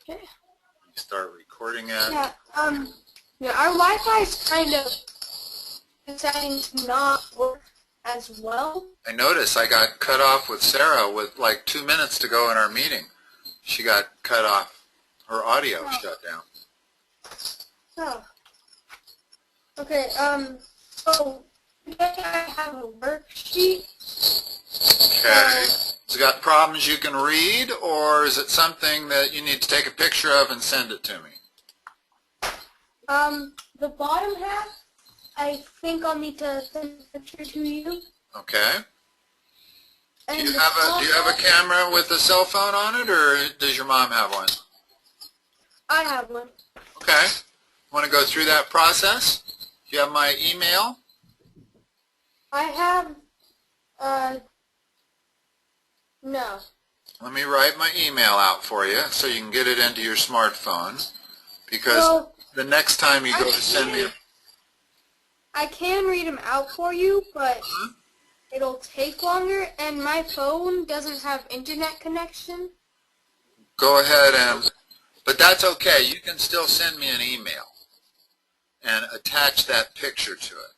Okay. Start recording it. Yeah, yeah, our Wi-Fi is kind of deciding to not work as well. I noticed I got cut off with Sarah with like 2 minutes to go in our meeting. She got cut off. Her audio shut down. Oh. Okay, so today I have a worksheet. Okay. Has it got problems you can read, or is it something that you need to take a picture of and send it to me? The bottom half, I think I'll need to send a picture to you. Okay. And Do you have a camera with a cell phone on it, or does your mom have one? I have one. Okay. Want to go through that process? Do you have my email? I have, no. Let me write my email out for you so you can get it into your smartphone, because Well, the next time you go to send me I can read them out for you, but it'll take longer, and my phone doesn't have internet connection. go ahead but that's okay. You can still send me an email and attach that picture to it.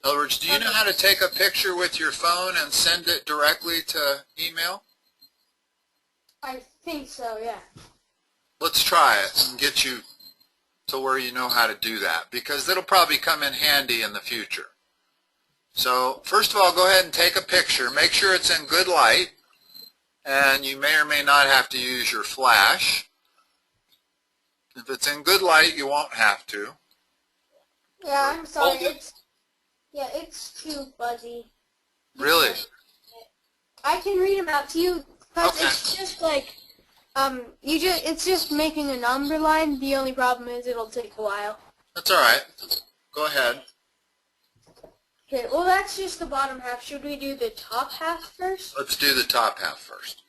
In other words, do you know how to take a picture with your phone and send it directly to email? I think so, yeah. Let's try it and get you to where you know how to do that, because it'll probably come in handy in the future. So first of all, go ahead and take a picture. Make sure it's in good light, and you may or may not have to use your flash. If it's in good light, you won't have to. Yeah, I'm sorry. Hold it. It's too fuzzy. Really? I can read them out to you, because Okay. it's just like, it's just making a number line. The only problem is it'll take a while. That's all right. Go ahead. Okay, well that's just the bottom half. Should we do the top half first? Let's do the top half first.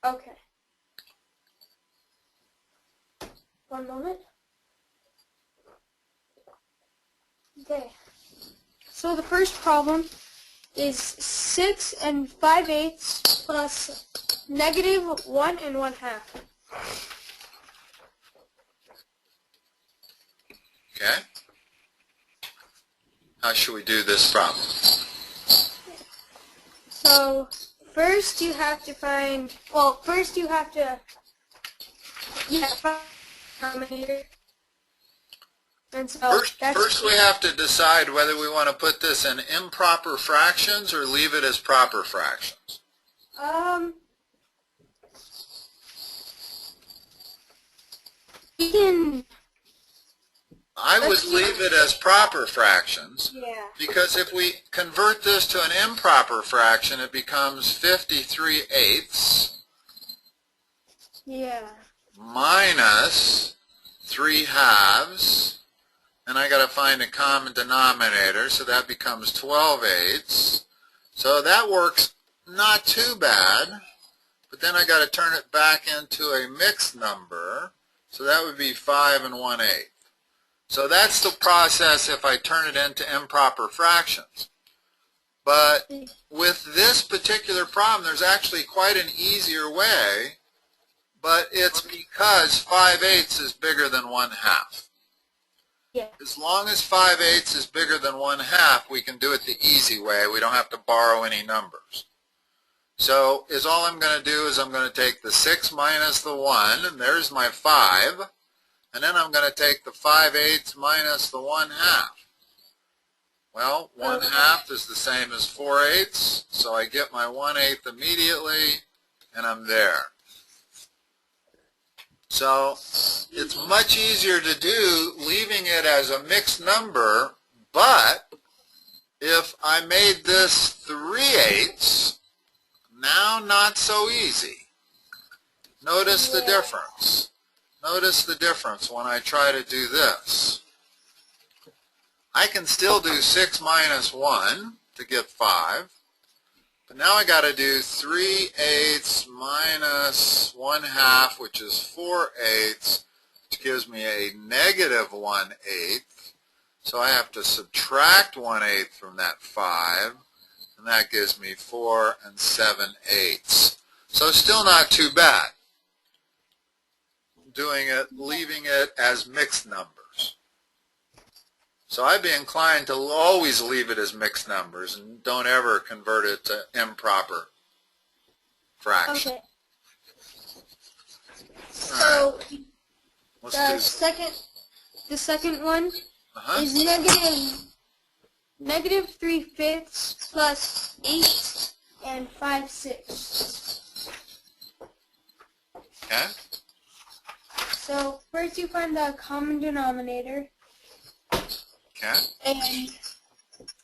Okay. One moment. Okay. So the first problem is 6 5/8 plus negative 1 1/2. Okay? How should we do this problem? So first you have to find, find denominator. And so First we have to decide whether we want to put this in improper fractions or leave it as proper fractions. We can, I would leave it as proper fractions, yeah. because if we convert this to an improper fraction, it becomes 53/8 Yeah. minus 3/2, and I got to find a common denominator, so that becomes 12/8. So that works not too bad, but then I got to turn it back into a mixed number, so that would be 5 1/8. So that's the process if I turn it into improper fractions. But with this particular problem, there's actually quite an easier way, but it's because 5/8 is bigger than 1/2. Yeah. As long as 5/8 is bigger than 1/2, we can do it the easy way. We don't have to borrow any numbers. So all I'm going to do is I'm going to take the 6 minus the 1, and there's my 5. And then I'm going to take the 5/8 minus the 1/2. Well, 1/2 is the same as 4/8, so I get my 1/8 immediately, and I'm there. So it's much easier to do leaving it as a mixed number, but if I made this 3/8, now not so easy. Notice the difference. Notice the difference when I try to do this. I can still do 6 minus 1 to get 5, but now I got to do 3/8 minus 1/2, which is 4/8, which gives me a negative 1/8. So I have to subtract 1/8 from that 5, and that gives me 4 7/8. So still not too bad. leaving it as mixed numbers. So I'd be inclined to always leave it as mixed numbers and don't ever convert it to improper fraction. Okay. All right. So Let's the second one do. is negative 3/5 plus 8 and 5/6. Okay. So first you find the common denominator, Okay. and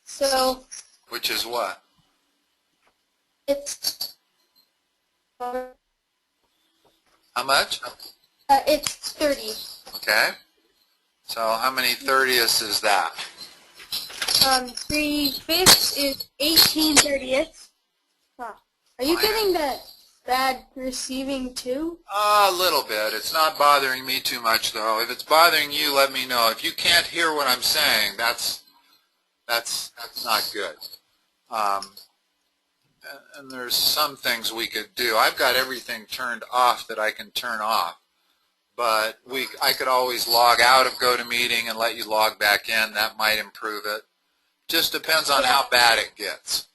so Which is what? it's How much? it's 30. Okay. So how many 30ths is that? 3/5 is 18/30. Wow. Are you getting that bad receiving too? A little bit. It's not bothering me too much, though. If it's bothering you, let me know. If you can't hear what I'm saying, that's not good. And there's some things we could do. I've got everything turned off that I can turn off, but I could always log out of GoToMeeting and let you log back in. That might improve it. Just depends on how bad it gets.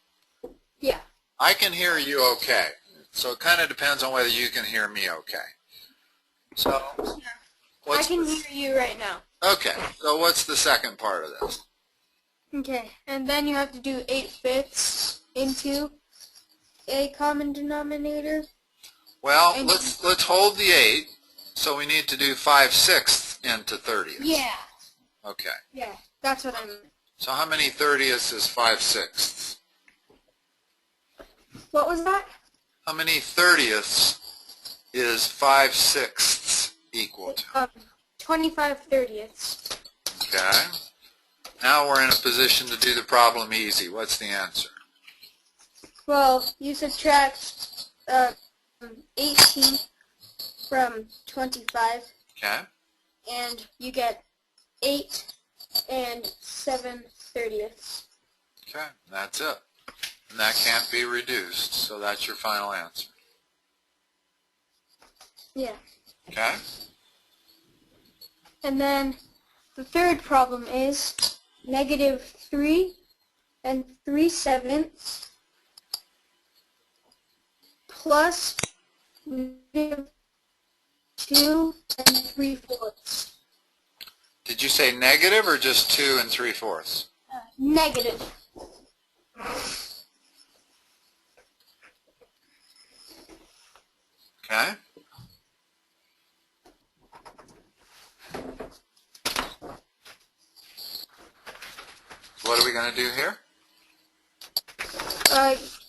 Yeah. I can hear you okay, so it kind of depends on whether you can hear me okay. So, I can hear you right now. Okay, so what's the second part of this? Okay, and then you have to do 8/5 into a common denominator. Well, let's hold the 8, so we need to do 5/6 into 30ths. Yeah. Okay. Yeah, that's what I meant. So how many 30ths is 5/6? What was that? How many 30ths is 5/6 equal to? 25/30. Okay. Now we're in a position to do the problem easy. What's the answer? Well, you subtract 18 from 25, Okay. and you get 8 and 7/30. Okay, that's it. And that can't be reduced, so that's your final answer. Yeah. Okay? And then the third problem is negative 3 and 3/7 plus negative 2 and 3/4. Did you say negative or just 2 3/4? Negative. Okay? What are we going to do here?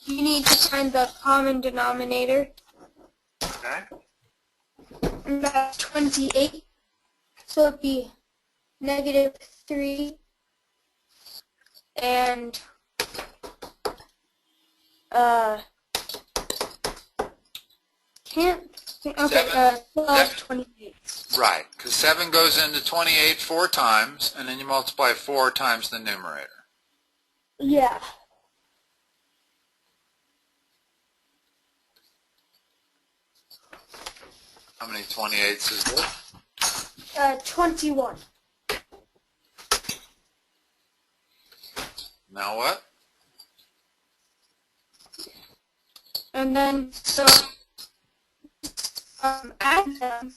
You need to find the common denominator. Okay. And that's 28. So it'd be negative 3 and can't think, okay, 12/28. Right, because 7 goes into 28 4 times, and then you multiply 4 times the numerator. Yeah. How many 28s is this? 21. Now what? And then, so, add them.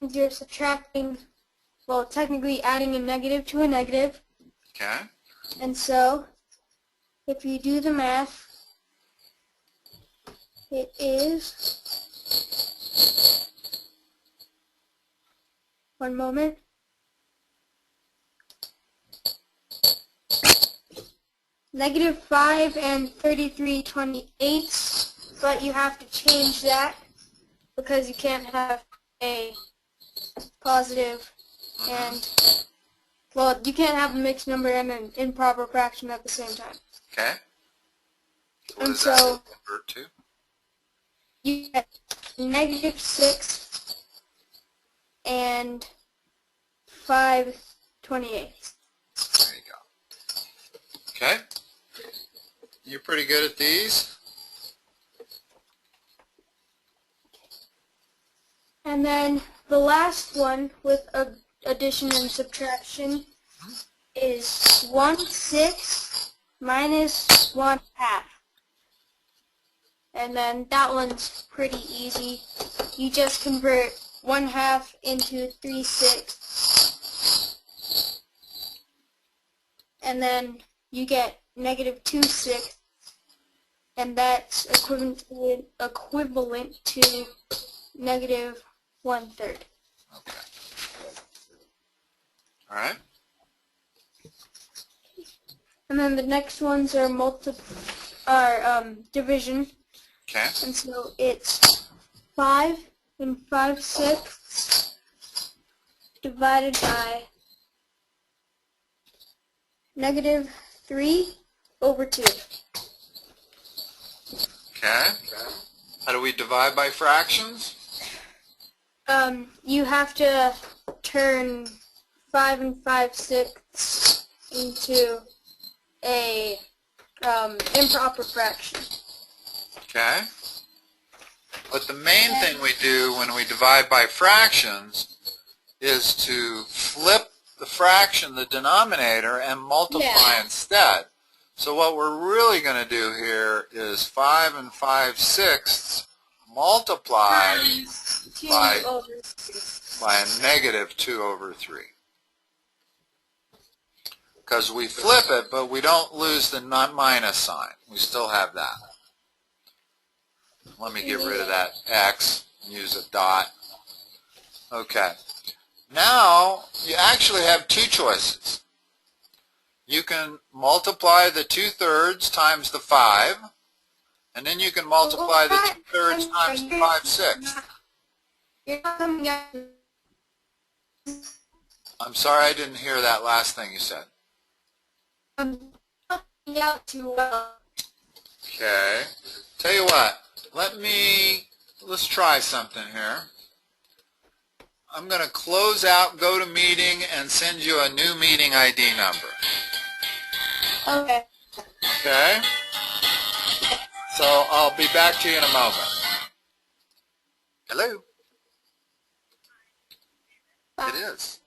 You're subtracting, well, technically adding a negative to a negative. Okay. And so, if you do the math, it is, one moment, negative 5 and 33/28, but you have to change that because you can't have a positive and, well, you can't have a mixed number and an improper fraction at the same time. Okay. What And does that so convert to? you get negative 6 and 5/28. There you go. Okay. You're pretty good at these? And then the last one with addition and subtraction is 1/6 minus 1/2. And then that one's pretty easy. You just convert 1/2 into 3/6. And then you get -2/6. And that's equivalent to -1/3. Okay. All right. And then the next ones are division. Okay. And so it's 5 5/6 divided by -3/2. Okay. How do we divide by fractions? You have to turn 5 5/6 into a improper fraction. Okay. But the main thing we do when we divide by fractions is to flip the fraction, the denominator, and multiply instead. So what we're really going to do here is 5 5/6 multiplied by a -2/3. Because we flip it, but we don't lose the minus sign. We still have that. Let me get rid of that x and use a dot. Okay. Now, you actually have two choices. You can multiply the 2/3 times the 5, and then you can multiply the 2/3 times the 5/6. I'm sorry I didn't hear that last thing you said. Okay. Tell you what, let's try something here. I'm going to close out GoToMeeting and send you a new meeting ID number. Okay. Okay? So I'll be back to you in a moment. Hello? Bye. It is.